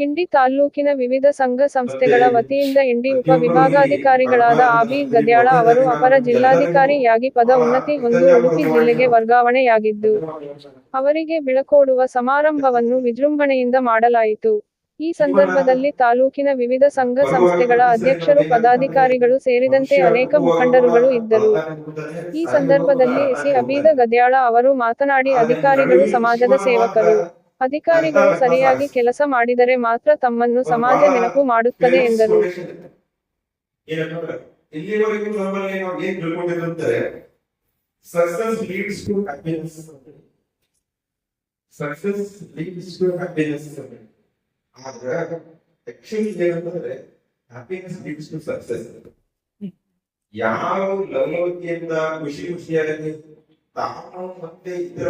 ಇಂಡಿ ತಾಲ್ಲೂಕಿನ ವಿವಿಧ ಸಂಘ ಸಂಸ್ಥೆಗಳ ವತಿಯಿಂದ ಇಂಡಿ ಉಪವಿಭಾಗಾಧಿಕಾರಿಗಳಾದ ಆಬಿ ಗದ್ಯಾಳ ಅವರು ಅಪರ ಜಿಲ್ಲಾಧಿಕಾರಿಯಾಗಿ ಪದ ಉನ್ನತಿ ಹೊಂದು ಉಡುಪಿ ಜಿಲ್ಲೆಗೆ ವರ್ಗಾವಣೆಯಾಗಿದ್ದು, ಅವರಿಗೆ ಬಿಳಕೋಡುವ ಸಮಾರಂಭವನ್ನು ವಿಜೃಂಭಣೆಯಿಂದ ಮಾಡಲಾಯಿತು. ಈ ಸಂದರ್ಭದಲ್ಲಿ ತಾಲೂಕಿನ ವಿವಿಧ ಸಂಘ ಸಂಸ್ಥೆಗಳ ಅಧ್ಯಕ್ಷರು, ಪದಾಧಿಕಾರಿಗಳು ಸೇರಿದಂತೆ ಅನೇಕ ಮುಖಂಡರುಗಳು ಇದ್ದರು. ಈ ಸಂದರ್ಭದಲ್ಲಿ ಎಸಿ ಅಬೀದ ಗದ್ಯಾಳ ಅವರು ಮಾತನಾಡಿ, ಅಧಿಕಾರಿಗಳು ಸಮಾಜದ ಸೇವಕರು. ಅಧಿಕಾರಿಗಳು ಸರಿಯಾಗಿ ಕೆಲಸ ಮಾಡಿದರೆ ಮಾತ್ರ ತಮ್ಮನ್ನು ಸಮಾಜ ನೆನಪು ಮಾಡುತ್ತದೆ ಎಂದರು. ಇಲ್ಲಿವರೆಗೂ ನಮ್ಮಲ್ಲಿ ನಾವು ಏನ್ ತಿಳ್ಕೊಂಡಿರಂತೆ success leads to happiness. Success leads to happiness. ಆದ್ರೆ ಆಕ್ಚುಲಿ ಏನಂತಂದ್ರೆ ಹ್ಯಾಪಿನೆಸ್ ಲೀಡ್ಸ್ ಟು ಸಕ್ಸಸ್. ಯಾವ ಲವಲವಿಕೆಯಿಂದ ಖುಷಿ ಖುಷಿಯಾಗಿ ತಾವು ಮತ್ತೆ ಇತರ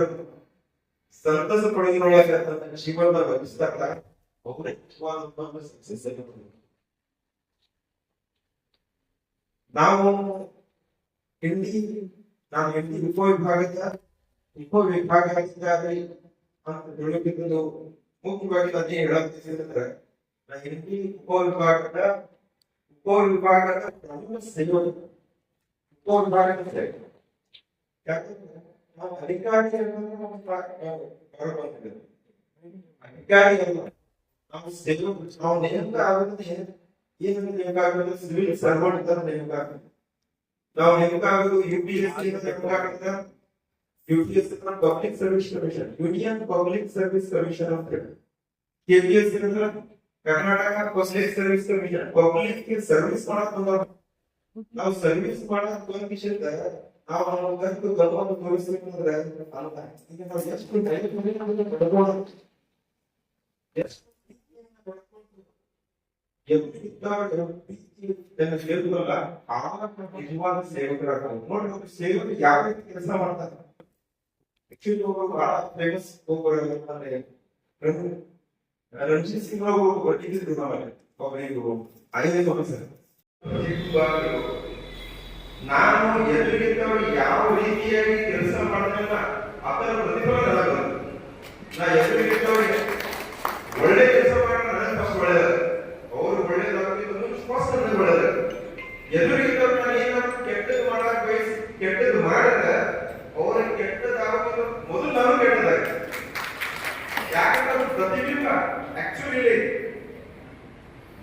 ಸಂತಸ ಪಡೆಯುವುದರೊಳಗೆ ಜೀವನ ಬದುಕಿಸ್ತಾರಲ್ಲ ಅವರೇ ಸಕ್ಸಸ್ ಆಗಿ. ನಾವು ಹಿಂದಿ ಉಪವಿಭಾಗದಿಂದ ಅಂತ ತಿಳಿದು ಮುಖ್ಯವಾಗಿ ಅದೇ ಹೇಳಂದ್ರೆ ಹಿಂದಿ ಉಪವಿಭಾಗದ ಪ್ರಮುಖ ಸಹಯೋಗಿ ಉಪವಿಭಾಗದ ಯಾಕಂದ್ರೆ ನಾವು ಅಧಿಕಾರಿ ಅಧಿಕಾರಿಗಳು ನಾವು ಸಹಯೋಗ ನಾವು ನೇಮಕ ಆಗುತ್ತೆ. ಏನು ನೇಮಕ ಆಗೋದು ಸಿವಿಲ್ ಸರ್ವೆಂಟ್ ತರ ನೇಮಕ ಆಗುತ್ತೆ. ನಾವು ನೇಮಕ ಆಗೋದು UPSC ನೇಮಕ ಆಗುತ್ತೆ. UPSC public service commission, union public service commission ಅಂತ ಹೇಳಿ. KPSC ಅಂದ್ರೆ Karnataka public service commission. Public service ಮಾಡಕ್ ನಾವು ಸರ್ವಿಸ್ ಮಾಡಕ್ ಒಂದ್ ವಿಷಯದ ನಾವು ಗಂಟು ಗರ್ವವನ್ನು ತೋರಿಸಬೇಕಂದ್ರೆ ಈಗ ನಾವು ಎಷ್ಟು ನಿಜವಾದ ಸೇವಕರಾಗ ನೋಡಿ. ಸೇವಕರು ಯಾವ ರೀತಿ ಕೆಲಸ ಮಾಡ್ತಾರೆ. ಆಕ್ಚುಲಿ ಒಬ್ಬರು ಬಹಳ ಫೇಮಸ್ ರಣಜಿತ್ ಸಿಂಗ್ ಅವರು ಒಟ್ಟಿಗಿದ್ರು ನಾವಲ್ಲಿ ಒಬ್ಬರಿಗೂ 5 ವರ್ಷ. ನಾನು ಎದುರಿಗಿದ್ದವರು ಯಾವ ರೀತಿಯಾಗಿ ಕೆಲಸ ಮಾಡಿದ್ರಲ್ಲ ಅದರ ಪ್ರತಿಫಲ ನನಗೆ. ನಾ ಎದುರಿಗಿದ್ದವರಿಗೆ ಒಳ್ಳೆ ಕೆಲಸ ಮಾಡಿದ್ರೆ ನನಗೆ ಫಸ್ಟ್ ಒಳ್ಳೆಯದು, ಅವರು ಒಳ್ಳೆಯದಾಗಿದ್ದು ಫಸ್ಟ್ ನನಗೆ ಒಳ್ಳೆಯದು. ಎದುರಿಗಿದ್ದವ್ರು ನಾನು ಏನಾದ್ರು ಕೆಟ್ಟದ್ದು ಮಾಡಕ್ ಬಯಸಿ ಕೆಟ್ಟದ್ದು ಮಾಡಿದ್ರೆ ಅವರ ಕೆಟ್ಟದಾಗೋದು ಮೊದಲು ನಾನು ಕೆಟ್ಟದಾಗ. ಯಾಕಂದ್ರೆ ಅದು ಪ್ರತಿಬಿಂಬ. ಆಕ್ಚುಲಿ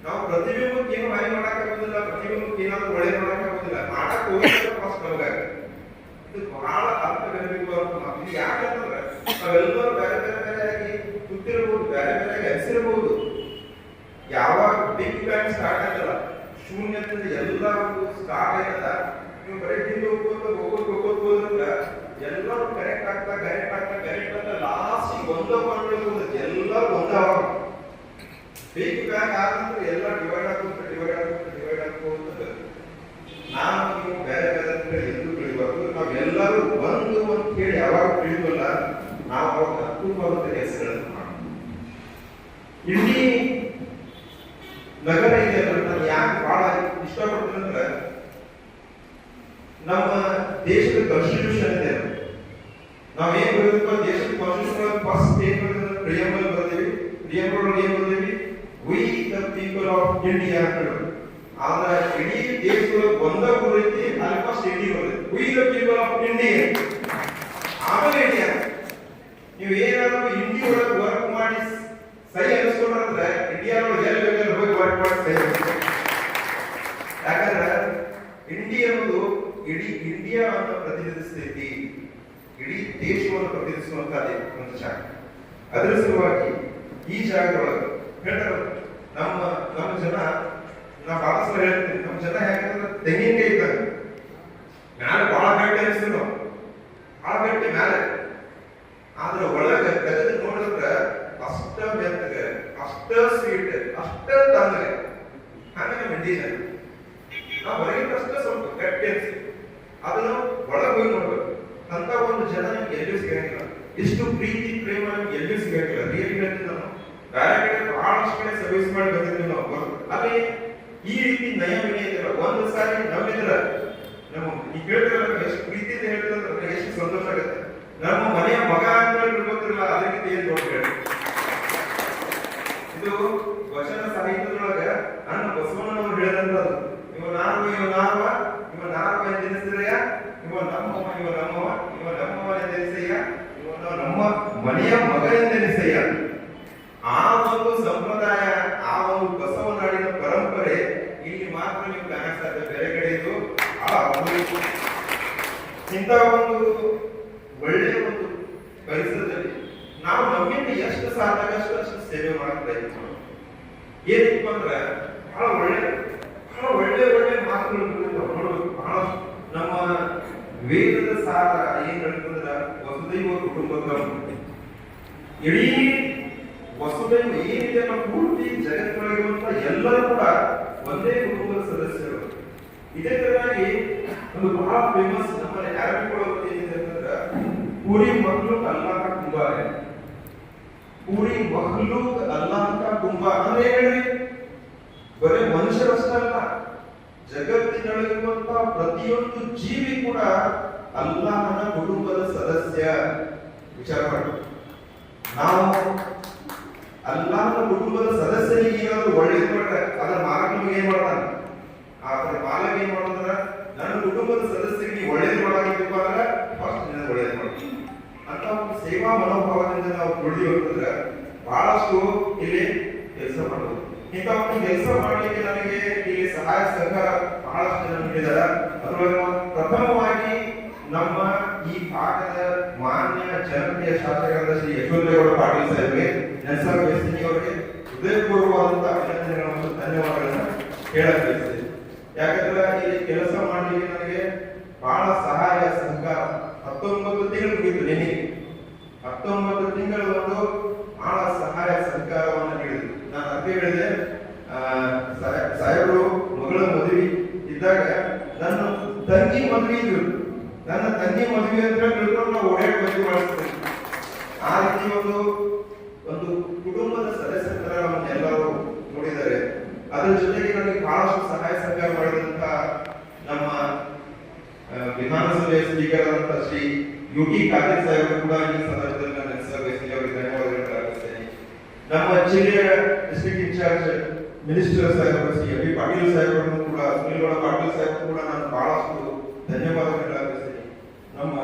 ನಾವು ಪ್ರತಿಬಿಂಬಕ್ಕೆ ಏನು ಹಾನಿ ಮಾಡಕ್ ಆಗೋದಿಲ್ಲ, ಪ್ರತಿಬಿಂಬಕ್ಕೆ ಏನಾದ್ರು ಒಳ್ಳೆ ಮಾಡಕ್ ಆಗೋದಿಲ್ಲ. ಮಾಡಕ್ ಹೋಗಿದ್ರೆ ಫಸ್ಟ್ ನಮಗ ಇದು ಬಹಳ ಅರ್ಥಗರ್ಭಿತವಾದ. ಯಾಕಂದ್ರೆ ನಾವೆಲ್ಲರೂ ಬೇರೆ ಬೇರೆ ಆಗಿ ಕೂತಿರ್ಬೋದು, ಬೇರೆ ಬೇರೆ ಹೆಸರಿರ್ಬೋದು. ಯಾವಾಗ ಬಿಗ್ ಬ್ಯಾಂಗ್ ಸ್ಟಾರ್ಟ್ ಆಗಲ್ಲ, ಶೂನ್ಯದಿಂದ ಎಲ್ಲ ಸ್ಟಾರ್ಟ್ ಆಗಲ್ಲ. ನೀವು ಬರೀ ಹಿಂದೆ ಹೋಗೋದ್ರೆ ಎಲ್ಲರೂ ಕರೆಕ್ಟ್ ಆಗ್ತಾ ಲಾಸ್ಟ್ ಒಂದೇ ಎಲ್ಲರೂ ಒಂದಾವ. ಬಿಗ್ ಬ್ಯಾಂಗ್ ಆದ ನಂತರ ಎಲ್ಲ ಡಿವೈಡ್ ಆಗ್ಬೋದು. ನಾನು ನೀವು ಬೇರೆ ಬೇರೆ ಎಂದು ತಿಳಿಬಾರ್ದು. ನಾವೆಲ್ಲರೂ ಒಂದು ಅಂತ ಹೇಳಿ ಯಾವಾಗ ತಿಳಿಯೋಲ್ಲ ನಾವು ಅವಾಗ ಅದ್ಭುತವಾದ ಹೆಸರುಗಳನ್ನು ಮಾಡ್ತೀವಿ. ಇಡೀ ನಗರ ಇದೆ ನಾನು ಯಾಕೆ ಬಹಳ ಇಷ್ಟಪಡ್ತೀನಿ ಅಂದ್ರೆ ನಮ್ಮ ದೇಶದ ಕಾನ್ಸ್ಟಿಟ್ಯೂಷನ್ ಇದೆ. ನಾವೇನ್ ಬರೆದಿರುವ ದೇಶದ ಕಾನ್ಸ್ಟಿಟ್ಯೂಷನ್ ಫಸ್ಟ್ ಏನ್ ಬರೆದಿದ್ರೆ ಪ್ರಿಯಂಬಲ್ ಬರ್ತೀವಿ. ಪ್ರಿಯಂಬಲ್ ಏನ್ ಬರ್ತೀವಿ, we the people of India ಅಂತ ಹೇಳಿ. ಆದ್ರೆ ಇಡೀ ದೇಶದ ಒಂದ ರೀತಿ ಅಲ್ಲಿ ಫಸ್ಟ್ ಇಂಡಿಯಾ ಬರ್ತದೆ, we the people of India, ಆಮೇಲೆ ಇಂಡಿಯಾ. ನೀವು ಏನಾದ್ರು ಇಂಡಿಯಾ ಒಳಗೆ ವರ್ಕ್ ಮಾಡಿ ಸಹಿ ಅನಿಸ್ಕೊಂಡ್ರೆ ಇಂಡಿಯಾ ಒಳಗೆ ಎಲ್ಲಿ ಹೋಗಿ ವರ್ಕ್ ಮಾಡಿ ಸಹಿ. ಯಾಕಂದ್ರೆ ಇಂಡಿಯಾ ಅನ್ನೋದು ಇಡೀ ಇಂಡಿಯಾವನ್ನು ಪ್ರತಿನಿಧಿಸ್ತೈತಿ, ಇಡೀ ದೇಶವನ್ನು ಪ್ರತಿನಿಧಿಸುವಂತ ಒಂದು ಜಾಗ. ಅದರ ಸಲುವಾಗಿ ಈ ಜಾಗದೊಳಗೆ ನಮ್ಮ ಜನ, ನಾ ಬಹಳ ಸಲ ಹೇಳ್ತೀನಿ, ನಮ್ಮ ಜನ ಯಾಕಂದ್ರೆ ತೆಂಗಿನಕಾಯಿ ಇದ್ದಾಗ ಮ್ಯಾಲೆ ಬಹಳ ಗಟ್ಟಿ ಅನಿಸ್ತೀವಿ ನಾವು, ಬಹಳ ಗಟ್ಟಿ ಮ್ಯಾಲೆ. ಆದ್ರೆ ಒಳಗೆ ತೆಗೆದು ನೋಡಿದ್ರೆ ಅಷ್ಟ ಮೆತ್ತಗೆ, ಅಷ್ಟ ಸ್ವೀಟ್, ಅಷ್ಟ ತಂದ್ರೆ ಹಂಗೆ ನಮ್ಮ ಇಂಡಿಯ ಜನ. ನಾವು ಹೊರಗಿನಷ್ಟು ಸ್ವಲ್ಪ ಗಟ್ಟಿ ಅನಿಸ್ತೀವಿ, ಅದನ್ನು ಒಳಗೆ ಹೋಗಿ ನೋಡ್ಬೇಕು. ಅಂತ ಒಂದು ಜನ ನಿಮ್ಗೆ ಎಲ್ಲೂ ಸಿಗಂಗಿಲ್ಲ. ಇಷ್ಟು ಪ್ರೀತಿ ಪ್ರೇಮ ನಿಮ್ಗೆ ಎಲ್ಲೂ ಸಿಗಂಗಿಲ್ಲ. ರಿಯಲಿ ಹೇಳ್ತೀನಿ, ನಾನು ಬೇರೆ ಕಡೆ ಬಹಳಷ್ಟು ಕಡೆ ಸರ್ವಿಸ್ ಮಾಡಿ ಬಂದಿದ್ದೀವಿ ನಾವು. ಅಲ್ಲಿ ಈ ರೀತಿ ನಯ ವಿನಯ ಇದೆಯಲ್ಲ, ಒಂದು ಸಾರಿ ನಮ್ಮಿದ್ರ ನಮ್ಮ ಈ ಕೇಳ್ತಿರಲ್ಲ ಎಷ್ಟು ಪ್ರೀತಿಯಿಂದ ಹೇಳ್ತಿದ್ರೆ ಎಷ್ಟು ಸಂತೋಷ ಆಗುತ್ತೆ. ನಮ್ಮ ಮನೆಯ ಮಗ ಅಂತ ಗೊತ್ತಿರಲ್ಲ, ಅದಕ್ಕಿಂತ ಏನ್ ನೋಡ್ಬೇಡಿ. ಇದು ವಚನ ಸಾಹಿತ್ಯದೊಳಗ ಅಣ್ಣ ಬಸವಣ್ಣನವರು ಹೇಳಿದಂತದ್ದು. ಇವ ನಾರ್ವ ಎಂದೆನಿಸಿದೆಯ, ಇವ ನಮ್ಮವ ಎಂದೆನಿಸಯ್ಯ, ಇವ ನಮ್ಮ ಮನೆಯ ಮಗ ಎಂದೆನಿಸಯ್ಯ. ಆ ಒಂದು ಸಂಪ್ರದಾಯ, ಆ ಒಂದು ಬಸವನಾಡಿನ ಪರಂಪರೆ ಇಲ್ಲಿ ಮಾತ್ರ ನೀವು ಕಾಣಕ್ ಸಾಧ್ಯ, ಬೇರೆ ಕಡೆ ಇದು ಇಂಥ ಒಂದು ಒಳ್ಳೆಯ ಒಂದು ಪರಿಸರದಲ್ಲಿ ನಾವು ನಮ್ಮಿಂದ ಎಷ್ಟು ಸಾಧ್ಯ ಅಷ್ಟು ಸೇವೆ ಮಾಡಕ್ ಪ್ರಯತ್ನ ಮಾಡೋದು. ಏನಪ್ಪ ಅಂದ್ರೆ ಬಹಳ ಒಳ್ಳೆ ಮಾತುಗಳು ನೋಡ್ಬೇಕು. ಬಹಳ ನಮ್ಮ ವೇದದ ಸಾರ ಏನ್ ಹೇಳ್ತಂದ್ರ ವಸುದೈವ ಕುಟುಂಬಕಂ. ಇಡೀ ವಸುದೈವ ಏನಿದೆ ನಮ್ಮ ಪೂರ್ತಿ ಜಗತ್ತಿನೊಳಗಿರುವಂತ ಎಲ್ಲರೂ ಕೂಡ ಒಂದೇ ಕುಟುಂಬದ ಸದಸ್ಯರು. ಇದೇ ತರನಾಗಿ ಒಂದು ಬಹಳ ಫೇಮಸ್ ನಮ್ಮಲ್ಲಿ ಅರಬಿಗಳ ಏನಿದೆ ಅಂತಂದ್ರೆ ಪೂರಿ ಮಖ್ಲೂಕ್ ಅಲ್ಲಾಹ್ ಕಾ ಕುಂಬ है. ಪೂರಿ ಮಖ್ಲೂಕ್ ಅಲ್ಲಾಹ್ ಕಾ ಕುಂಬ ಅಂದ್ರೆ ಏನ್ರಿ, ಬರೇ ಮನುಷ್ಯರಷ್ಟೇ ಅಲ್ಲ, ಜಗತ್ತಿನೊಳಗಿರುವಂತ ಪ್ರತಿಯೊಂದು ಜೀವಿ ಕೂಡ ಅಲ್ಲಾಹನ ಕುಟುಂಬದ ಸದಸ್ಯ. ವಿಚಾರ ಮಾಡಿ, ನಾವು ಅಲ್ಲಾಹನ ಕುಟುಂಬದ ಸದಸ್ಯನಿಗೆ ಏನಾದ್ರು ಒಳ್ಳೇದು ಮಾಡ್ರೆ ಅದರ ಮಾಲಕ ಏನ್ ಮಾಡ್ತಾನೆ, ಅದರ ಮಾಲಕ ಏನ್ ಮಾಡೋದ್ರ ನನ್ನ ಕುಟುಂಬದ ಸದಸ್ಯರಿಗೆ ಒಳ್ಳೇದು ಮಾಡಾಗಿದ್ದಪ್ಪ ಅಂದ್ರೆ ಫಸ್ಟ್ ನಾನು ಒಳ್ಳೇದು ಮಾಡ್ತೀನಿ ಅಂತ ಒಂದು ಸೇವಾ ಮನೋಭಾವದಿಂದ ನಾವು ದುಡಿದು ಹೋಗ್ತಂದ್ರೆ ಬಹಳಷ್ಟು ಇಲ್ಲಿ ಕೆಲಸ ಮಾಡೋದು. ಇಂಥ ಒಂದು ಕೆಲಸ ಮಾಡಲಿಕ್ಕೆ ನನಗೆ ಇಲ್ಲಿ ಸಹಾಯ ಸಹಕಾರ ಬಹಳಷ್ಟು ಜನ ನೀಡಿದಾರ. ಅದರೊಳಗೆ ಪ್ರಥಮವಾಗಿ ನಮ್ಮ ಈ ಭಾಗದ ಮಾನ್ಯ ಜನಪ್ರಿಯ ಶಾಸಕರಾದ ಶ್ರೀ ಯಶವಂತೇಗೌಡ ಪಾಟೀಲ್ ಸಾಹೇಬ್ಗೆ, ನೆನ್ಸರ್ ಬೇಸ್ತಿನಿ ಅವರಿಗೆ ಹೃದಯಪೂರ್ವವಾದಂತಹ ಅಭಿನಂದನೆಗಳು ಮತ್ತು ಧನ್ಯವಾದಗಳನ್ನ ಹೇಳಕ್ ಬಯಸ್ತೀನಿ. ಯಾಕಂದ್ರೆ ಇಲ್ಲಿ ಕೆಲಸ ಮಾಡಲಿಕ್ಕೆ ನನಗೆ ಬಹಳ ಸಹಾಯ ಸಹಕಾರ 19 ತಿಂಗಳು ಮುಗಿತು. ನಿನ್ನೆ 19 ತಿಂಗಳು ಒಂದು ಬಹಳ ಸಹಾಯ ಸಹಕಾರವನ್ನು ನೀಡಿದ್ರು. ನಾನು ಅದೇ ಹೇಳಿದೆ, ಸಾಹೇಬರು ಮಗಳ ಮದುವೆ ಇದ್ದಾಗ ನನ್ನ ತಂಗಿ ಮದುವೆ ಇದ್ರು, ನನ್ನ ತಂಗಿ ಮದುವೆ ಅಂತ ತಿಳ್ಕೊಂಡು ನಾವು ಓಡಾಡಿ ಮದುವೆ ಮಾಡಿಸ್ತೀವಿ. ಆ ರೀತಿ ಒಂದು ಕುಟುಂಬದ ಸದಸ್ಯರ ತರ ನಮ್ಮನ್ನೆಲ್ಲರೂ ನೋಡಿದ್ದಾರೆ. ಅದರ ಜೊತೆಗೆ ನನಗೆ ಬಹಳಷ್ಟು ಸಹಾಯ ಸಹಕಾರ ಮಾಡಿದಂತ ನಮ್ಮ ವಿಧಾನಸಭೆಯ ಸ್ಪೀಕರ್ ಆದಂತ ಶ್ರೀ ಯುಟಿ ಖಾದರ್ ಸಾಹೇಬರು ಕೂಡ ಈ ಸಂದರ್ಭದಲ್ಲಿ ನಾನು ನೆನೆಸಬೇಕು, ಅವರಿಗೆ ಧನ್ಯವಾದಗಳನ್ನು ಅರ್ಪಿಸ್ತೇನೆ. ನಮ್ಮ ಜಿಲ್ಲೆಯ ಡಿಸ್ಟ್ರಿಕ್ಟ್ ಇನ್ಚಾರ್ಜ್ ಮಿನಿಸ್ಟರ್ ಸಾಹೇಬರು ಶ್ರೀ ಅಭಿ ಪಾಟೀಲ್ ಸಾಹೇಬರನ್ನು ಕೂಡ, ಸುನಿಲ್ಗೌಡ ಪಾಟೀಲ್ ಸಾಹೇಬರು ಕೂಡ ನಾನು ಬಹಳಷ್ಟು ಧನ್ಯವಾದಗಳನ್ನು ಅರ್ಪಿಸ್ತೇನೆ. ನಮ್ಮ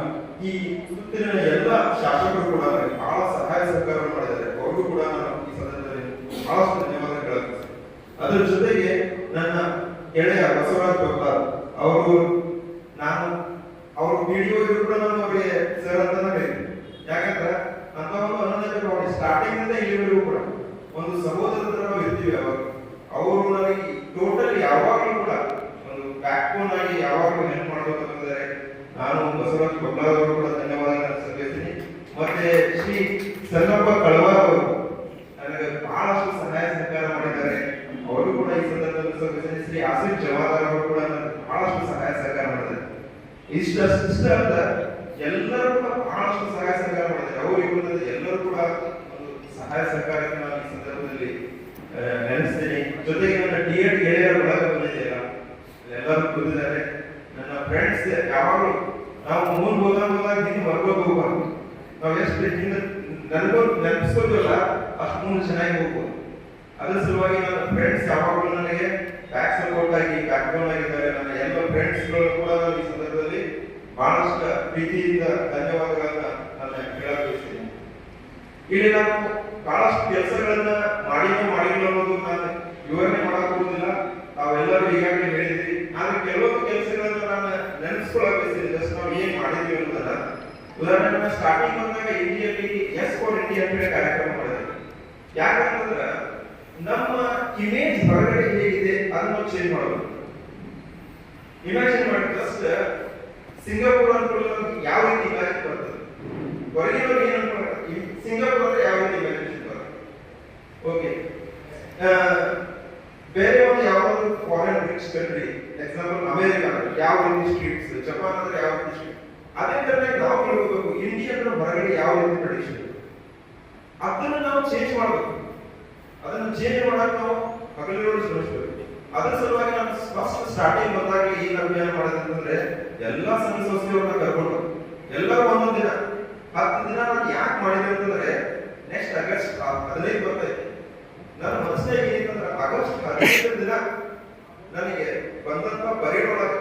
ಈ ಸುತ್ತಿನ ಎಲ್ಲ ಶಾಸಕರು ಕೂಡ ನನಗೆ ಬಹಳ ಸಹಾಯ ಸಹಕಾರ ಮಾಡಿದ್ದಾರೆ, ಅವ್ರಿಗೂ ಕೂಡ ನಾನು ಈ ಸಂದರ್ಭದಲ್ಲಿ ಬಹಳಷ್ಟು ಧನ್ಯವಾದಗಳು ಅರ್ಪಿಸ್ತೇನೆ. ಅದರ ಜೊತೆಗೆ ನನ್ನ ಗೆಳೆಯ ಬಸವರಾಜ್ ಬಕ್ಲಾರ್ ಅವರು, ನಾನು ಅವ್ರ ವಿಡಿಯೋ ಇದ್ರು ಕೂಡ ನಾನು ಅವರಿಗೆ ಸರ್ ಅಂತ ಕರೀತೀನಿ. ಯಾಕಂದ್ರೆ ಅಂತ ಒಂದು ಅನನ್ಯತೆ ಭಾವನೆ ಸ್ಟಾರ್ಟಿಂಗ್ ಇಂದ ಇಲ್ಲಿವರೆಗೂ ಕೂಡ ಒಂದು ಸಹೋದರ ತರ ನಾವು ಇರ್ತೀವಿ. ಅವರು ನನಗೆ ಟೋಟಲ್ ಯಾವಾಗಲೂ ಕೂಡ ಒಂದು ಬ್ಯಾಕ್ ಬೋನ್ ಆಗಿ ಯಾವಾಗಲೂ ಹೆಲ್ಪ್ ಮಾಡಬೇಕಂತಿದ್ದಾರೆ. ನಾನು ಬಸವರಾಜ್ ಬಕ್ಲಾರ್ ಅವರು ಕೂಡ ಧನ್ಯವಾದಗಳನ್ನು ಸಲ್ಲಿಸ್ತೀನಿ. ಮತ್ತೆ ಶ್ರೀ ಸನ್ನಪ್ಪ ಕಳವಾರ್ ಅವರು ನನಗೆ ಬಹಳಷ್ಟು ಸಹಾಯ ಸಹಕಾರ ಮಾಡಿದ್ದಾರೆ, ಅವರು ಕೂಡ ಈ ಸಂದರ್ಭದಲ್ಲಿ ಸಲ್ಲಿಸ್ತೀನಿ. ಶ್ರೀ ಆಸಿಫ್ ಜವಾದಾರ್ ಅವರು ಕೂಡ ಬಹಳಷ್ಟು ಸಹಾಯ ಸಹಕಾರ ಮಾಡಿದ್ದಾರೆ. ಇಷ್ಟ ಅಂತ ಎಲ್ಲರೂ ಕೂಡ ಬಹಳಷ್ಟು ಸಹಾಯ ಸಹಕಾರ ಮಾಡಿದ್ದಾರೆ. ಅವರು ಇವರು ಎಲ್ಲರೂ ಕೂಡ ಒಂದು ಸಹಾಯ ಸಹಕಾರಕ್ಕೆ ನಾನು ಈ ಸಂದರ್ಭದಲ್ಲಿ ನೆನೆಸ್ತೀನಿ. ಜೊತೆಗೆ ನನ್ನ ಡಿ.ಎಡ್ ಗೆಳೆಯರ ಒಳಗೆ ಬಂದಿದೆಯಲ್ಲ, ಎಲ್ಲರೂ ಬಂದಿದ್ದಾರೆ. ನನ್ನ ಫ್ರೆಂಡ್ಸ್ ಯಾವಾಗಲೂ ನಾವು ಮುಂದೆ ಹೋದಾಗ ಹಿಂದೆ ಬರ್ಬೋದು ಹೋಗ್ಬಾರ್ದು, ನಾವು ಎಷ್ಟು ಹಿಂದೆ ನೆನಪಿಸ್ಕೋತೀವಲ್ಲ ಅಷ್ಟು ಮುಂದೆ ಚೆನ್ನಾಗಿ ಹೋಗ್ಬೋದು. ಅದರ ಸಲುವಾಗಿ ನನ್ನ ಫ್ರೆಂಡ್ಸ್ ಯಾವಾಗಲೂ ನನಗೆ ಬ್ಯಾಕ್ ಸಪೋರ್ಟ್ ಆಗಿ ಬ್ಯಾಕ್ ಬೋನ್ ಆಗಿದ್ದಾರೆ. ನನ್ನ ಎಲ್ಲ ಫ್ರೆಂಡ್ಸ್ಗಳು ಕೂಡ ಈ ಸಂದರ್ಭದಲ್ಲಿ ಬಹಳಷ್ಟು ಪ್ರೀತಿಯಿಂದ ಧನ್ಯವಾದಗಳನ್ನ ನಾನು ಹೇಳಕ್ ಬಯಸ್ತೀನಿ. ಇಲ್ಲಿ ನಾವು ಬಹಳಷ್ಟು ಕೆಲಸಗಳನ್ನ ಮಾಡಿಲ್ಲ ಅನ್ನೋದು ನಾನು ವಿವರಣೆ ಮಾಡಕ್ ಹೋಗುದಿಲ್ಲ, ತಾವೆಲ್ಲರೂ ಈಗಾಗಲೇ ಹೇಳಿದ್ರಿ. ಆದ್ರೆ ಕೆಲವೊಂದು ಕೆಲಸಗಳನ್ನ ನಾನು ನೆನೆಸ್ಕೊಳಕ್ ಬಯಸ್ತೀನಿ, ಜಸ್ಟ್ ನಾವು ಏನ್ ಮಾಡಿದ್ವಿ ಅನ್ನೋದನ್ನ. ಉದಾಹರಣೆ ಸ್ಟಾರ್ಟಿಂಗ್ ಬಂದಾಗ ಇಂಡಿಯಲ್ಲಿ ಎಸ್ ಫಾರ್ ಇಂಡಿಯಾ ಅಂತ ಹೇಳಿ ಕಾರ್ಯಕ್ರಮ ಮಾಡಿದ್ವಿ. ಯಾಕಂತಂದ್ರೆ ನಮ್ಮ ಇಮೇಜ್ ಹೊರಗಡೆ ಹೇಗಿದೆ ಅದನ್ನು ಚೇಂಜ್ ಮಾಡಬೇಕು. ಇಮ್ಯಾಜಿನ್ ಮಾಡಿ, ಜಸ್ಟ್ ಸಿಂಗಾಪುರ್ ಅನ್ಕೊಳ್ಳೋದು ಯಾವ ರೀತಿ ಇಮ್ಯಾಜಿನ್ ಬರ್ತದೆ, ಹೊರಗಿನವ್ರು ಏನ್ ಅನ್ಕೊಳ್ಳಿ ಸಿಂಗಾಪುರ್ ಅಂದ್ರೆ ಯಾವ ರೀತಿ ಇಮ್ಯಾಜಿನೇಷನ್ ಬರುತ್ತೆ. ಓಕೆ, ಬೇರೆ ಒಂದು ಯಾವ್ದಾದ್ರು foreign rich country, example America ಯಾವ ರೀತಿ ಸ್ಟ್ರೀಟ್ಸ್, ಜಪಾನ್ ಅಂದ್ರೆ ಯಾವ ರೀತಿ ಸ್ಟ್ರೀಟ್, ಅದೇ ತರ ನಾವು ತಿಳ್ಕೋಬೇಕು ಇಂಡಿಯನ್ ಹೊರಗಡೆ ಯಾವ ರೀತಿ ಟ್ರೆಡಿಷನ್, ಅದನ್ನ ನಾವು ಚೇಂಜ್ ಮಾಡಬೇಕು. ಅದನ್ನು ಚೇಂಜ್ ಮಾಡಕ್ ನಾವು ಹಗಲಿರುಳು ಶ್ರಮಿಸಬೇಕು. ಅದರ ಸಲುವಾಗಿ ನಾನು ಫಸ್ಟ್ ಸ್ಟಾರ್ಟಿಂಗ್ ಬಂದಾಗ ಏನು ಅಭಿಯಾನ ಮಾಡೋದಂತಂದ್ರೆ ಎಲ್ಲಾ ಸಂಘ ಸಂಸ್ಥೆಗಳನ್ನ ಕರ್ಕೊಂಡು ಎಲ್ಲರೂ ಒಂದೊಂದು ದಿನ 10 ದಿನ ನಾನು ಯಾಕೆ ಮಾಡಿದೆ ಅಂತಂದ್ರೆ ನೆಕ್ಸ್ಟ್ ಆಗಸ್ಟ್ 15 ಬರ್ತೈತೆ. ನನ್ನ ಮನಸ್ಸಿನಾಗ ಏನಂತಂದ್ರೆ ಆಗಸ್ಟ್ 15 ದಿನ ನನಗೆ ಬಂದಂತ ಬರೀಡೊಳಗೆ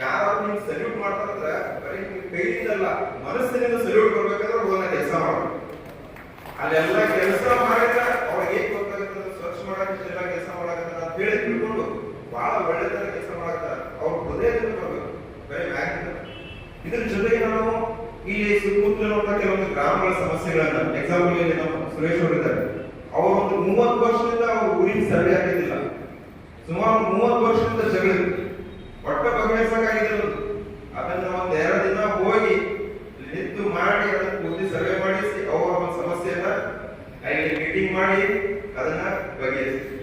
ಯಾರಾದ್ರೂ ನಿಮ್ಗೆ ಸಲ್ಯೂಟ್ ಮಾಡ್ತಾರಂದ್ರೆ ಬರೀ ನಿಮ್ಗೆ ಕೈಯಿಂದಲ್ಲ ಮನಸ್ಸಿನಿಂದ ಸಲ್ಯೂಟ್ ಬರ್ಬೇಕಂದ್ರೆ ಹೋಗೋಣ ಕೆಲಸ ಮಾಡಬೇಕು. ಅಲ್ಲೆಲ್ಲ ಕೆಲಸ ಮಾಡಿದ್ರೆ ಅವ್ರಿಗೆ ಏನ್ ಗೊತ್ತಾಗುತ್ತೆ, ಸ್ವಚ್ಛ ಮಾಡಕ್ಕೆ ಎಲ್ಲ ಕೆಲಸ ಮಾಡಕತ್ತಾರ ಅಂತ ಹೇಳಿ ತಿಳ್ಕೊಂಡು ಬಹಳ ಒಳ್ಳೆದನ್ನ ಕೆಲಸ ಮಾಡಕ್ತಾರ. ಅವ್ರ ಹೃದಯದಿಂದ ಬರ್ಬೇಕು, ಬರೀ ಮ್ಯಾಗಿಂದ. ಇದ್ರ ಜೊತೆಗೆ ನಾವು ಇಲ್ಲಿ ಸುತ್ತಮುತ್ತಲಿರುವಂತ ಕೆಲವೊಂದು ಗ್ರಾಮಗಳ ಸಮಸ್ಯೆಗಳನ್ನ ಎಕ್ಸಾಂಪಲ್ ಇಲ್ಲಿ ನಮ್ಮ ಸುರೇಶ್ ಅವರು ಇದ್ದಾರೆ. ಅವರು ಒಂದು 30 ವರ್ಷದಿಂದ ಅವ್ರ ಊರಿನ ಸರ್ವೆ ಆಗಿದ್ದಿಲ್ಲ, ಸುಮಾರು 30 ವರ್ಷದಿಂದ ಜಗಳ ಒಟ್ಟ ಬಗೆಹರಿಸಕ್ಕಾಗಿದ್ದಿಲ್ಲ. ಅದನ್ನ ಒಂದ್ 2 ದಿನ ಹೋಗಿ ನಿಂತು ಮಾಡಿ ಅದನ್ನ ಪೂರ್ತಿ ಸರ್ವೆ ಮಾಡಿಸಿ ಅವರ ಒಂದು ಸಮಸ್ಯೆಯನ್ನ ಇಲ್ಲಿ ಮೀಟಿಂಗ್ ಮಾಡಿ ಅದನ್ನ ಬಗೆಹರಿಸಿ.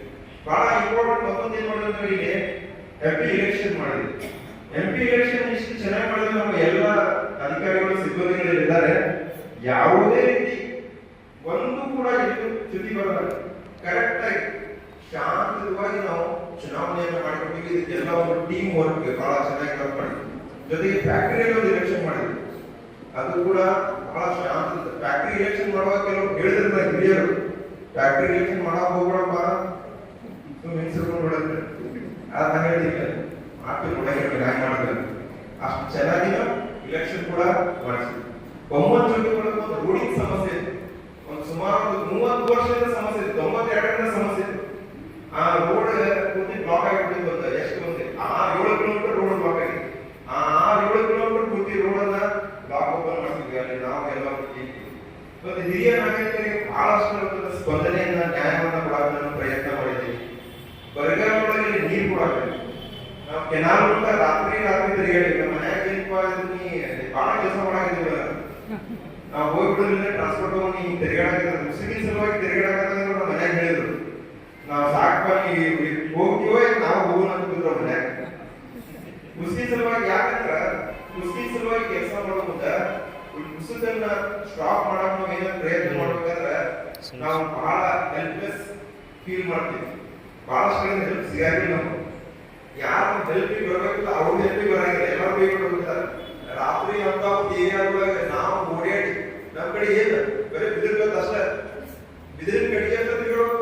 ಬಹಳ ಇಂಪಾರ್ಟೆಂಟ್ ಮತ್ತೊಂದು ಏನ್ ಮಾಡಿದ್ರೆ ಇಲ್ಲಿ MP ಎಲೆಕ್ಷನ್ ಮಾಡಿದ್ವಿ. MP ಎಲೆಕ್ಷನ್ ಇಷ್ಟು ಚೆನ್ನಾಗಿ ಮಾಡಿದ್ರೆ ನಮ್ಮ ಎಲ್ಲ ಅಧಿಕಾರಿಗಳು ಸಿಬ್ಬಂದಿಗಳು ಇದ್ದಾರೆ, ಯಾವುದೇ ರೀತಿ ಒಂದು ಕೂಡ ಇದು ಚ್ಯುತಿ ಬರಲ್ಲ. ಕರೆಕ್ಟ್ ಆಗಿ ಶಾಂತವಾಗಿ ನಾವು ಚುನಾವಣೆಯನ್ನು ಮಾಡಿಕೊಟ್ಟಿವಿ. ಇದಕ್ಕೆಲ್ಲ ಒಂದು ಟೀಮ್ ವರ್ಕ್ ಬಹಳ ಚೆನ್ನಾಗಿ ವರ್ಕ್ ಮಾಡಿದ್ವಿ. ಜೊತೆಗೆ ಫ್ಯಾಕ್ಟರಿಯಲ್ಲಿ ಒಂದು ಎಲೆಕ್ಷನ್ ಮಾಡಿದ್ವಿ, ಅದು ಕೂಡ ಬಹಳ ಶಾಂತ. ಫ್ಯಾಕ್ಟರಿ ಎಲೆಕ್ಷನ್ ಮಾಡುವಾಗ ಕೆಲವರು ಹೇಳಿದ್ರೆ ಹಿರಿಯರು ಫ್ಯಾಕ್ಟರಿ ಎಲೆಕ್ಷನ್ ಮಾಡಕ್ ಹೋಗ್ಬಿಡಪ್ಪ ಮಿನ್ಸಿರ್ಕೊಂಡು ನೋಡಿದ್ರೆ ಅದ ಹೇಳಿಲ್ಲ ಮಾಡ್ತೀವಿ ನೋಡಕ್ಕೆ ಹ್ಯಾಂಗ್ ಮಾಡಿದ್ರೆ ಅಷ್ಟು ಚೆನ್ನಾಗಿ ನಾವು ಇಲೆಕ್ಷನ್ ಕೂಡ ಮಾಡಿದ್ವಿ. ಬೊಮ್ಮನ್ ಜೊತೆ ಒಂದು ರೋಡಿನ ಸಮಸ್ಯೆ ಇತ್ತು, ಒಂದು ಸುಮಾರು 30 ವರ್ಷದ ಸಮಸ್ಯೆ ಇತ್ತು, 92ರಿಂದ ಸಮಸ್ಯೆ ಇತ್ತು. ಆ ರೋಡ್ ಪೂರ್ತಿ ಬ್ಲಾಕ್ ಆಗಿಬಿಟ್ಟಿದ್ದು ಅಂತ ಎಷ್ಟು ಬಂದಿದೆ, 7 ಕಿಲೋಮೀಟರ್ ರೋಡ್ ಬ್ಲಾಕ್ ಆಗಿದೆ. 7 ಕಿಲೋಮೀಟರ್ ಪೂರ್ತಿ ರೋಡ್ ಅನ್ನ ಬ್ಲಾಕ್ ಓಪನ್ ಮಾಡ್ತಿದ್ವಿ. ಅಲ್ಲಿ ನಾವು ಎಲ್ಲ ಮತ್ತೆ ಹಿರಿಯ ನಾಗರಿಕರಿಗೆ ಬಹಳಷ್ಟು ಸ್ಪಂದನೆಯನ್ನ ನ್ಯಾಯವನ್ನ ಕೊಡಕ್ಕೆ ಪ್ರಯತ್ನ ಮಾಡಿದ್ದೀವಿ. ಬರಗಾಲದೊಳಗೆ ನೀರು ಕೊಡಕ್ಕೆ ನಾವು ಕೆನಾಲ್ ಮೂಲಕ ರಾತ್ರಿ ತಿರುಗಾಡಿ ನಮ್ಮ ಮನ್ಯಾಗ ಬಹಳ ಕೆಲಸ ಮಾಡಾಕಿದ್ದೀವಿ. ನಾವು ಹೋಗ್ಬಿಡೋದ್ರಿಂದ ಟ್ರಾನ್ಸ್ಪೋರ್ಟ್ ತಗೊಂಡು ಹಿಂಗೆ ತಿರುಗಾಡಕ್ಕೆ ಮುಸ್ಲಿಂ ಸಲುವಾಗಿ ತಿರುಗಾಡಕ್ಕೆ ನಮ್ಮ ಮನ್ಯಾಗ ಹೇಳಿದ್ರು, ನಾವು ಸಾಕಪ್ಪ ನೀವು ಹೋಗ್ತೀವೋ ನಾವು ಹೋಗೋಣ ಅಂತಿದ್ರು ಮನ್ಯಾಗ. ಮುಸ್ಲಿಂ ಸಲುವಾಗಿ ಯಾಕಂದ್ರ ಮುಸ್ಲಿಂ ಸಲುವಾಗಿ ಕೆಲಸ ಮಾಡೋ ಮುಂದೆ ಮುಸುಕನ್ನ ಸ್ಟಾಪ್ ಮಾಡಕ್ ನಾವು ಏನಾದ್ರು ಪ್ರಯತ್ನ ಮಾಡ್ಬೇಕಾದ್ರೆ ನಾವು ಬಹಳ ಹೆಲ್ಪ್ಲೆಸ್ ಫೀಲ್ ಮಾಡ್ತೀವಿ. ಬಹಳಷ್ಟು ಕಡೆ ಹೆಲ್ಪ್ ಸಿಗಾಗಿಲ್ಲ. ನಾವು ಯಾರು ಹೆಲ್ಪಿಗೆ ಬರ್ಬೇಕಿಲ್ಲ ಅವ್ರ ಹೆಲ್ಪಿಗೆ ಬರಂಗಿಲ್ಲ, ಎಲ್ಲರೂ ಬೇಗ ಹೋಗ್ತಾರೆ. ರಾತ್ರಿ ಅಂತ ಏರಿಯಾದೊಳಗೆ ನಾವು ಓಡಾಡಿ ನಮ್ಮ ಕಡೆ ಏನು ಬರೀ ಬಿದಿರ್ಬೇಕು ಅಷ್ಟೇ, ಬಿದಿರಿನ ಕಡೆಗೆ ಅಂತ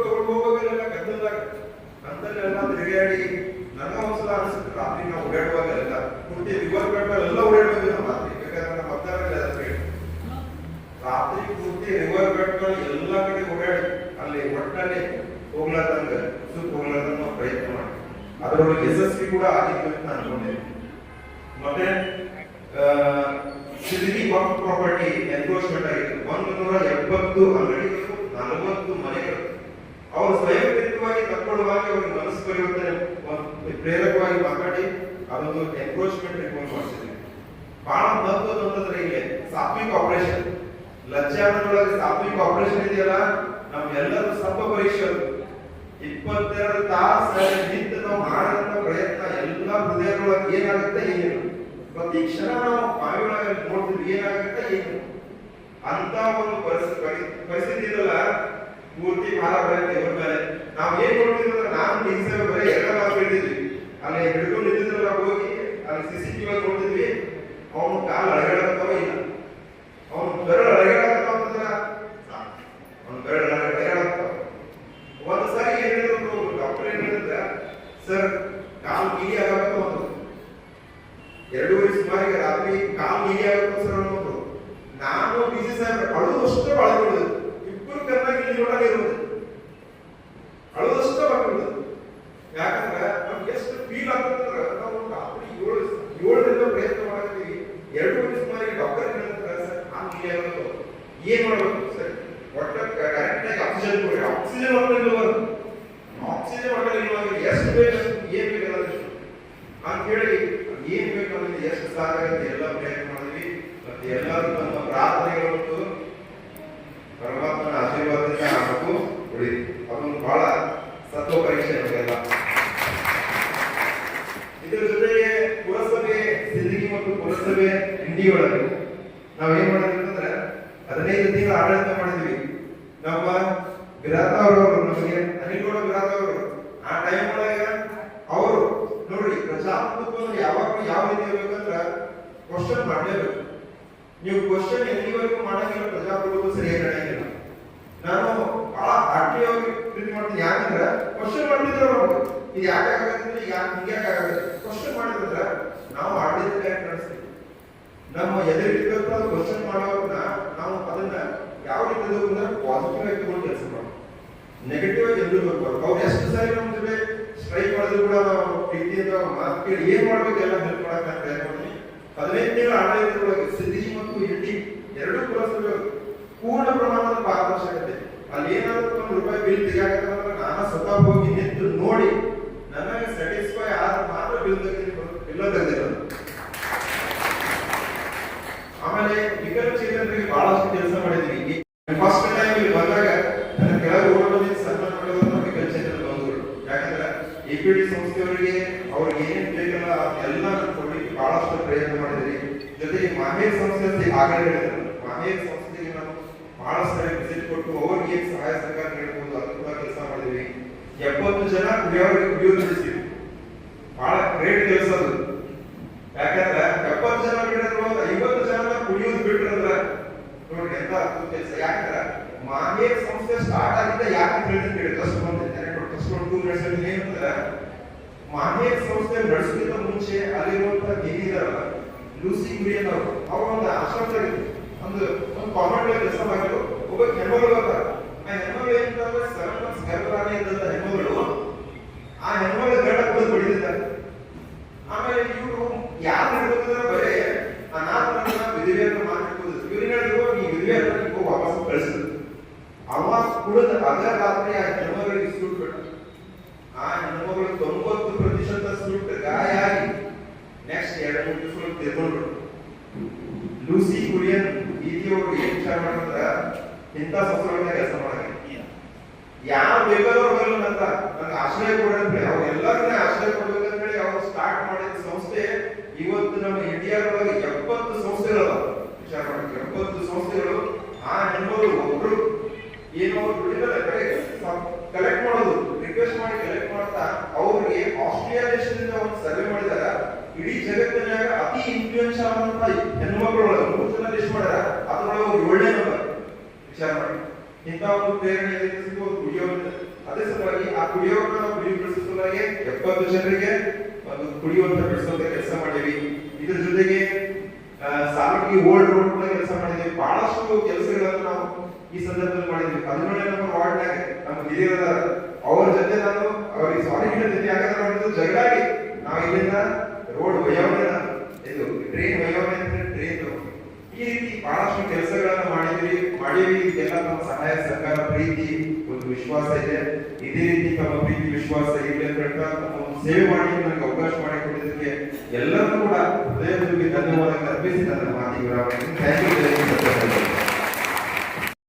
ತಗೊಂಡು ಹೋಗೋದಿಲ್ಲ ಗದ್ದಲ್ದಾಗ ಅಂತಲ್ಲೆಲ್ಲ ತಿರುಗಾಡಿ. ನನ್ನ ಒಂದ್ಸಲ ಅನಿಸುತ್ತೆ ರಾತ್ರಿ ನಾವು ಓಡಾಡುವಾಗೆಲ್ಲ ಪೂರ್ತಿ ರಿವರ್ ಬೆಡ್ ಎಲ್ಲ ಓಡಾಡ್ಬೇಕು ನಾವು ರಾತ್ರಿ. ಬೇಕಾದ್ರೆ ನಮ್ಮ ರಾತ್ರಿ ಪೂರ್ತಿ ರಿವರ್ ಬೆಡ್ ಎಲ್ಲ ಕಡೆ ಓಡಾಡಿ ಅಲ್ಲಿ ಒಟ್ಟಲ್ಲಿ ಹೋಗ್ಲಾರ್ದಂಗ ಸುತ್ತ ಹೋಗ್ಲಾರ್ದಂಗ ನಾವು ಪ್ರಯತ್ನ ಮಾಡಿ ಅದರೊಳಗೆ ಯಶಸ್ವಿ ಕೂಡ ಆಗಿತ್ತು ಅಂತ ಅನ್ಕೊಂಡಿದ್ದೆ. ಮತ್ತೆ ಸಿದ್ಧಿ ವಕ್ಫ್ ಪ್ರಾಪರ್ಟಿ ಎನ್ಕ್ರೋಚ್ಮೆಂಟ್ ಆಗಿತ್ತು. 170 ಅಂಗಡಿಗಳು, 40 ಮನೆಗಳು ಅವರು ಸ್ವಯಂಪ್ರೇರಿತವಾಗಿ ತಕ್ಕೊಳ್ಳುವಾಗಿ ಅವರಿಗೆ ಮನಸ್ಸು ಪರಿವರ್ತನೆ ಪ್ರೇರಕವಾಗಿ ಮಾತಾಡಿ ಅದೊಂದು ಎನ್ಕ್ರೋಚ್ಮೆಂಟ್ ರಿಪೋರ್ಟ್ ಮಾಡಿಸಿದ್ವಿ. ಬಹಳ ಮಹತ್ವದ ಅಂತಂದ್ರೆ ಇಲ್ಲಿ ಸಾತ್ವಿಕ ಆಪರೇಷನ್, ಲಜ್ಜಾನದೊಳಗೆ ಸಾತ್ವಿಕ ಆಪರೇಷನ್ ಇದೆಯಲ್ಲ, ನಮ್ಮೆಲ್ಲರೂ ಸಬ್ಬ ಪರೀಕ್ಷೆ 22 ತಾಸು ನಿಂತು ನಾವು ಮಾಡಿದಂತ ಪ್ರಯತ್ನ ಎಲ್ಲ ಹೃದಯದೊಳಗೆ ಏನಾಗುತ್ತೆ ಏನಿಲ್ಲ, ಪ್ರತಿ ಕ್ಷಣ ನಾವು ಬಾವಿಯೊಳಗೆ ನೋಡ್ತಿದ್ವಿ ಏನಾಗುತ್ತೆ ಏನು ಅಂತ ಒಂದು ಪರಿಸ್ಥಿತಿ ಇದಲ್ಲ. ಪೂರ್ತಿ ಭಾರ ಬರುತ್ತೆ ಇವ್ರ ಮೇಲೆ. ನಾವ್ ಏನ್ ನೋಡ್ತಿದ್ವಿ ಅಂದ್ರೆ ನಾನು ನಿಲ್ಸೇವೆ ಬರೀ ಎಲ್ಲ ನಾವು ಹೇಳಿದ್ವಿ, ಅಲ್ಲಿ ಹಿಡ್ಕೊಂಡು ನಿಂತಿದ್ರಲ್ಲ ಹೋಗಿ ಅಲ್ಲಿ CCTV ನೋಡ್ತಿದ್ವಿ, ಅವನು ಕಾಲು ಅಳಗಾಡತ್ತವ ಇಲ್ಲ, ಅವನು ಬೆರಳು ಅಳಗಾಡತ್ತವ ಅಂತಂದ್ರ ಅವನು ಬೆರಳು ಅಳಗಾಡತ್ತವ. ಒಂದು ಸಾರಿ ಏನ್ ಹೇಳಿದ್ರು ಡಾಕ್ಟರ್ ಏನ್ ಹೇಳಿದ್ರ, ಸರ್ ಕಾಲು ಗೀಲಿ ಆಗತ್ತ ಒಂದು 2:30 ಸುಮಾರಿಗೆ ರಾತ್ರಿ ಕಾಲು ಗೀಲಿ ಆಗತ್ತ ಸರ್ ಅನ್ನೋದು. ನಾನು ಬಿಸಿ ಸಾಹೇಬ್ರ ಅಳುದಷ್ಟೇ ಬಾಳ್ಕೊಳ್ಳೋದು, ಇಬ್ಬರು ಕರ್ನಾಗಿ ಇಲ್ಲಿ ಒಳಗೆ ಇರೋದು ಅಳುದಷ್ಟೇ ಬಾಳ್ಕೊಳ್ಳೋದು. ಯಾಕಂದ್ರೆ ನಮ್ಗೆ ಎಷ್ಟು ಫೀಲ್ ಆಗ್ತಂದ್ರೆ ನಾವು ರಾತ್ರಿ 7ರಿಂದ ಪ್ರಯತ್ನ ಮಾಡ್ತೀವಿ. 2:30 ಸುಮಾರಿಗೆ ಡಾಕ್ಟರ್ ಹೇಳ್ತಾರೆ, ಸರ್ ಕಾಲು ಗೀಲಿ ಆಗೋದು ಏನ್ ಮಾಡ್ಬೇಕು ಸರ್, ಒಟ್ಟ ಕರೆಕ್ಟ್ ಆಗಿ ಆಕ್ಸಿಜನ್ ಕೊಡಿ. ಆಕ್ಸಿಜನ್ ಹೊಟ್ಟಲಿಲ್ವ, ಆಕ್ಸಿಜನ್ ಹೊಟ್ಟಲಿಲ್ವ, ಎಷ್ಟು ಬೇಕು ಏನ್ ಬೇಕಲ್ಲ ಅಂತ ಹೇಳಿ ಏನ್ ಬೇಕು ಅನ್ನೋದು ಎಷ್ಟು ಸಾಕಾಗುತ್ತೆ ಎಲ್ಲ ಪ್ರಯತ್ನ ಮಾಡಿದ್ವಿ. ಮತ್ತೆ ಎಲ್ಲರೂ ನಮ್ಮ ಪ್ರಾರ್ಥನೆಗಳು ಮತ್ತು ಪರಮಾತ್ಮನ ಆಶೀರ್ವಾದದಿಂದ ಆಗಬೇಕು ಉಳಿದು ಅದೊಂದು ಬಹಳ ಸತ್ವ ಪರೀಕ್ಷೆ ನಮಗೆಲ್ಲ. ಇದರ ಜೊತೆಗೆ ಪುರಸಭೆ ಸಿಂದಗಿ ಮತ್ತು ಪುರಸಭೆ ಇಂಡಿ ಒಳಗೆ ನಾವೇನ್ ಮಾಡಿದ್ವಿ ಅಂತಂದ್ರೆ 15 ತಿಂಗಳ ಆಡಳಿತ ಮಾಡಿದ್ವಿ. ನಮ್ಮ ಬಿರಾತ ಅವರು ನಮಗೆ ಅನಿಲ್ಗೌಡ ಬಿರಾತ ಅವರು ಆ ಟೈಮ್ ಒಳಗೆ ಅವರು ನೋಡಿ ಪ್ರಜಾಪ್ರಭುತ್ವ ಯಾವಾಗಲೂ ಯಾವ ರೀತಿ ಇರ್ಬೇಕಂದ್ರ ಕ್ವಶನ್ ಮಾಡಲೇಬೇಕು. ನೀವು ಕ್ವಶನ್ ಎಲ್ಲಿವರೆಗೂ ಮಾಡಂಗಿಲ್ಲ ಪ್ರಜಾಪ್ರಭುತ್ವ ಸರಿಯಾಗಿ ನಡೆಯಂಗಿಲ್ಲ. ನಾನು ಬಹಳ ಆಕ್ಟಿವ್ ಪ್ರೀತಿ ಮಾಡ್ತೀನಿ. ಯಾಕಂದ್ರೆ ಕ್ವಶನ್ ಮಾಡ್ತಿದ್ರು ಅವರು, ಇದು ಯಾಕೆ ಆಗತ್ತೆ, ಯಾಕೆ ಹಿಂಗೆ ಆಗತ್ತೆ ಕ್ವಶನ್ ಮಾಡಿದ್ರೆ ನಾವು ಆಡಳಿತ ನಡೆಸ್ತೀವಿ. ನಮ್ಮ ಎದುರಿಗಿರ್ತಕ್ಕಂಥ ಕ್ವಶನ್ ಮಾಡೋರನ್ನ ನಾವು ಅದನ್ನ ಯಾವ ರೀತಿ ಅಂದ್ರೆ ಪಾಸಿಟಿವ್ ಆಗಿ ತಗೊಂಡು ಕೆಲಸ ಮಾಡೋದು, ನೆಗೆಟಿವ್ ಆಗಿ ಎಲ್ಲರೂ ಬರ್ಬಾರ್ದು. ಅವ್ರು ಎಷ್ಟು ಸಾರಿ ನಮ್ಮ ಜೊತೆ ಸ್ಟ್ರೈಕ್ ಮಾಡಿದ್ರು ಕೂಡ ನಾವು ಪ್ರೀತಿಯಿಂದ ಮಾತು ಕೇಳಿ ಏನ್ ಮಾಡ್ಬೇಕು ಎಲ್ಲ ಹೆಲ್ಪ್ ಮಾಡಕ್ಕೆ ನಾನು ಪ್ರಯತ್ನ ಮಾಡ್ತೀನಿ. 15 ತಿಂಗಳ ಆಡಳಿತದೊಳಗೆ ಸಿದ್ದಿ ಮತ್ತು ಇಂಡಿ ಎರಡೂ ಪುರಸಭೆ ಪೂರ್ಣ ಪ್ರಮಾಣದ ಪಾರದರ್ಶಕತೆ. ಅಲ್ಲಿ ಏನಾದ್ರು ₹1 ಬಿಲ್ ತೆಗಿಯಾಕಂದ್ರೆ ನಾನು ಸ್ವತಃ ಹೋಗಿ ನಿಂತು ನೋಡಿ ನನಗೆ ಸ್ಯಾಟಿಸ್ಫೈ ಆದ ಮಾತ್ರ ಬಿಲ್ ಇಲ್ಲ ತೆಗೆದಿಲ್ಲ. ಆಮೇಲೆ ವಿಕಲಚೇತನರಿಗೆ ಬಹಳಷ್ಟು ಕೆಲಸ ಮಾಡಿದ್ವಿ. ಫಸ್ಟ್ ಟೈಮ್ ಇಲ್ಲಿ ಬಂದಾಗ ನನ್ನ ಕೆಳಗೆ ಓಡೋದು ಸನ್ಮಾನ ಮಾಡೋದು ವಿಕಲಚೇತನ ಬಂಧುಗಳು. ಯಾಕಂದ್ರೆ ಎಪಿಡಿ ಸಂಸ್ಥೆಯವರಿಗೆ ಅವ್ರಿಗೆ ಏನೇನು ಬೇಕಲ್ಲ ಎಲ್ಲ ಕೊಡ್ಲಿಕ್ಕೆ ಬಹಳಷ್ಟು ಪ್ರಯತ್ನ ಮಾಡಿದ್ರಿ. ಜೊತೆಗೆ ಮಾಹೇರ್ ಸಂಸ್ಥೆ ಆಗಲೇ ಹೇಳಿದ್ರು, ಮಾಹೇರ್ ಸಂಸ್ಥೆಗೆ ನಾವು ಬಹಳಷ್ಟು ಸರಿ ವಿಸಿಟ್ ಕೊಟ್ಟು ಅವ್ರಿಗೆ ಏನ್ ಸಹಾಯ ಸಹಕಾರ ನೀಡಬಹುದು ಅದು ಕೂಡ ಕೆಲಸ ಮಾಡಿದ್ವಿ. 70 ಜನ ಕುಡಿಯೋದು ಬಿಡಿಸಿದ್ವಿ. ಬಹಳ ಗ್ರೇಟ್ ಕೆಲಸ ಅದು. ಯಾಕಂದ್ರೆ 70 ಜನ ಬಿಟ್ಟರು 50 ಜನ ಕುಡಿಯೋದು ಬಿಟ್ರಂದ್ರ ನೋಡ್ರಿ ಎಂತ ಅದ್ಭುತ ಕೆಲಸ. ಯಾಕಂದ್ರೆ ಮಾಹೇರ್ ಸಂಸ್ಥೆ ಸ್ಟಾರ್ಟ್ ಆಗಿದ್ದ ಯಾಕೆ ಕೇಳಿ ಟ್ರಸ್ಟ್ ಬಂದಿದೆ 2 ಮಿನಿಟ್ಸ್ ಏನಂದ್ರೆ ಮಾಹೇರ್ ಸಂಸ್ಥೆ ನಡೆಸೋದಕ್ಕಿಂತ ಮುಂಚೆ ಅಲ್ಲಿರುವಂತಹ ದೇವಿದಾರಲ್ಲ ಲೂಸಿ ಗುರಿಯನ್ ಅವರು ಒಂದು ಆಶ್ರಮದಲ್ಲಿ ಒಂದು ಕಾನ್ವೆಂಟ್ ಕೆಲಸ ಮಾಡಿದ್ರು. ಒಬ್ಬ ಹೆಣ್ಮಗಳು ಬರ್ತಾರೆ. ಆ ಹೆಣ್ಮಗಳು ಏನಂತಂದ್ರೆ 7 months ಗರ್ಭಧಾರಣೆ ಇದ್ದಂತ ಹೆಣ್ಮಗಳು, ಆ ಹೆಣ್ಮಗಳ ಗಂಡ ಕುಡಿದು ಬಿಡಿದಿದ್ದಾರೆ. ಆಮೇಲೆ ಇವರು ಯಾರು ಹಿಡಿದ್ರೆ ಬರೇ ಅನಾಥರನ್ನ ವಿಧವೆಯನ್ನ ಮಾಡಿರ್ಬೋದು. ಇವ್ರಿಗೆ ಹೇಳಿದ್ರು ಈ ವಿಧವೆಯನ್ನ ನೀವು ವಾಪಸ್ ಕಳಿಸಿದ್ರು. ಅವ ಕುಡಿದ ಅದ ರಾತ್ರಿ ಆ ಹೆಣ್ಮಗಳಿಗೆ ಸೂಟ್ ಬಿಟ್ಟ. ಆ ಹೆಣ್ಮಗಳು 90% ಸೂಟ್ ಗಾಯ ಆಗಿ ನೆಕ್ಸ್ಟ್ 2-3 ದಿವಸ ತಿರ್ಕೊಂಡ್ಬಿಟ್ರು. ಲೂಸಿ ಕುರಿಯನ್ ಈತಿಯವರು ಏನ್ ವಿಚಾರ ಮಾಡಿದ್ರ ಇಂಥ ಸಂಸ್ಥೆಗಳನ್ನ ಕೆಲಸ ಮಾಡಕ್ಕೆ ಯಾರು ಬೇಕಾದವ್ರು ಬರಲ್ಲ ಅಂತ ನಂಗೆ ಆಶ್ರಯ ಕೊಡಂತ ಅವ್ರು ಎಲ್ಲರನ್ನೇ ಆಶ್ರಯ ಕೊಡ್ಬೇಕಂತ ಹೇಳಿ ಅವ್ರು ಸ್ಟಾರ್ಟ್ ಮಾಡಿದ ಸಂಸ್ಥೆ ಇವತ್ತು ನಮ್ಮ ಇಂಡಿಯಾದೊಳಗೆ 70 ಸಂಸ್ಥೆಗಳು ವಿಚಾರ ಮಾಡಿ 70 ಸಂಸ್ಥೆಗಳು. ಆ ಹೆಣ್ಮಗಳು ಒಬ್ರು ಏನೋ ದುಡಿದ್ರೆ ಕಲೆಕ್ಟ್ ಮಾಡೋದು, ರಿಕ್ವೆಸ್ಟ್ ಮಾಡಿ ಕಲೆಕ್ಟ್ ಮಾಡ್ತಾ ಅವ್ರಿಗೆ ಆಸ್ಟ್ರೇಲಿಯಾ ದೇಶದಿಂದ ಒಂದು ಸರ್ವೆ ಮಾಡಿದಾರ. ಇಡೀ ಜಗತ್ತಿನಾಗ ಅತಿ ಇನ್ಫ್ಲೂಯೆನ್ಸ್ ಆದಂತ ಹೆಣ್ಮಕ್ಳು 3 ಜನ ಲಿಸ್ಟ್ ಮಾಡ್ಯಾರ. ಅದ್ರೊಳಗೆ 7ನೇ ನಂಬರ್. ವಿಚಾರ ಮಾಡಿ ಇಂಥ ಒಂದು ಪ್ರೇರಣೆ ಕುಡಿಯೋದು. ಅದೇ ಸಲುವಾಗಿ ಆ ಕುಡಿಯೋರನ್ನ ನಾವು ಕುಡಿಯೋ ಬಿಡಿಸೋದಾಗೆ 70 ಜನರಿಗೆ ಒಂದು ಕುಡಿಯುವಂತ ಬಿಡಿಸುವಂತ ಕೆಲಸ ಮಾಡಿದ್ವಿ. ಇದ್ರ ಜೊತೆಗೆ ಸಾಲಕ್ಕೆ ಓಲ್ಡ್ ರೋಡ್ ಕೂಡ ಕೆಲಸ ಮಾಡಿದ್ವಿ. ಬಹಳಷ್ಟು ಕೆಲಸಗಳನ್ನು ನಾವು ಈ ಸಂದರ್ಭದಲ್ಲಿ ಮಾಡಿದ್ವಿ. 17ನೇ ನಂಬರ್ ವಾರ್ಡ್ನಾಗ ನಮ್ಮ ಹಿರಿಯರ ಅವ್ರ ಜೊತೆ ನಾನು ಅವ್ರಿಗೆ ಸಾರಿ ಜೊತೆ ಯಾಕಂದ್ರೆ ಮಾಡಿದ್ದು ಜಗಳಾಗಿ ನಾವು ಇಲ್ಲಿಂದ ರೋಡ್ ಒಯ್ಯವನ್ನ ಇದು ಟ್ರೈನ್ ಒಯ್ಯವನ್ನ ಟ್ರೈನ್ ಈ ರೀತಿ ಬಹಳಷ್ಟು ಕೆಲಸಗಳನ್ನ ಮಾಡಿದ್ವಿ. ಇದೆಲ್ಲ ನಮ್ಮ ಸಹಾಯ ಸಹಕಾರ ಪ್ರೀತಿ ಒಂದು ವಿಶ್ವಾಸ ಇದೆ. ಇದೇ ರೀತಿ ತಮ್ಮ ಪ್ರೀತಿ ವಿಶ್ವಾಸ ಇರಲಿ ಅಂತ ಸೇವೆ ಮಾಡಿ ನನಗೆ ಅವಕಾಶ ಮಾಡಿಕೊಟ್ಟಿದ್ದಕ್ಕೆ ಎಲ್ಲರೂ ಕೂಡ ಹೃದಯದಲ್ಲಿ ಧನ್ಯವಾದ ಅರ್ಪಿಸಿ ನನ್ನ ಮಾತಿಗೆ ಥ್ಯಾಂಕ್ ಯು.